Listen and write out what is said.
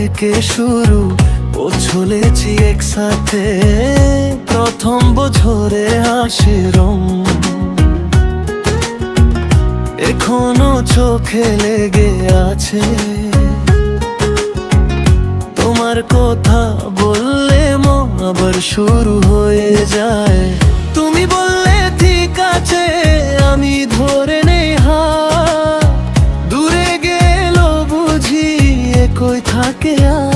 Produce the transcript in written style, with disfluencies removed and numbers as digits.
থেকে শুরু চলেছি একসাথে, প্রথম বছরে হাসি রং এখনো চোখে লেগে আছে। তোমার কথা বললে মন আবার শুরু হয়ে যায়। তুমি বললে ঠিক আছে, আমি ধরে নেই হাত, দূরে গেল বুঝি একই থাকে আর।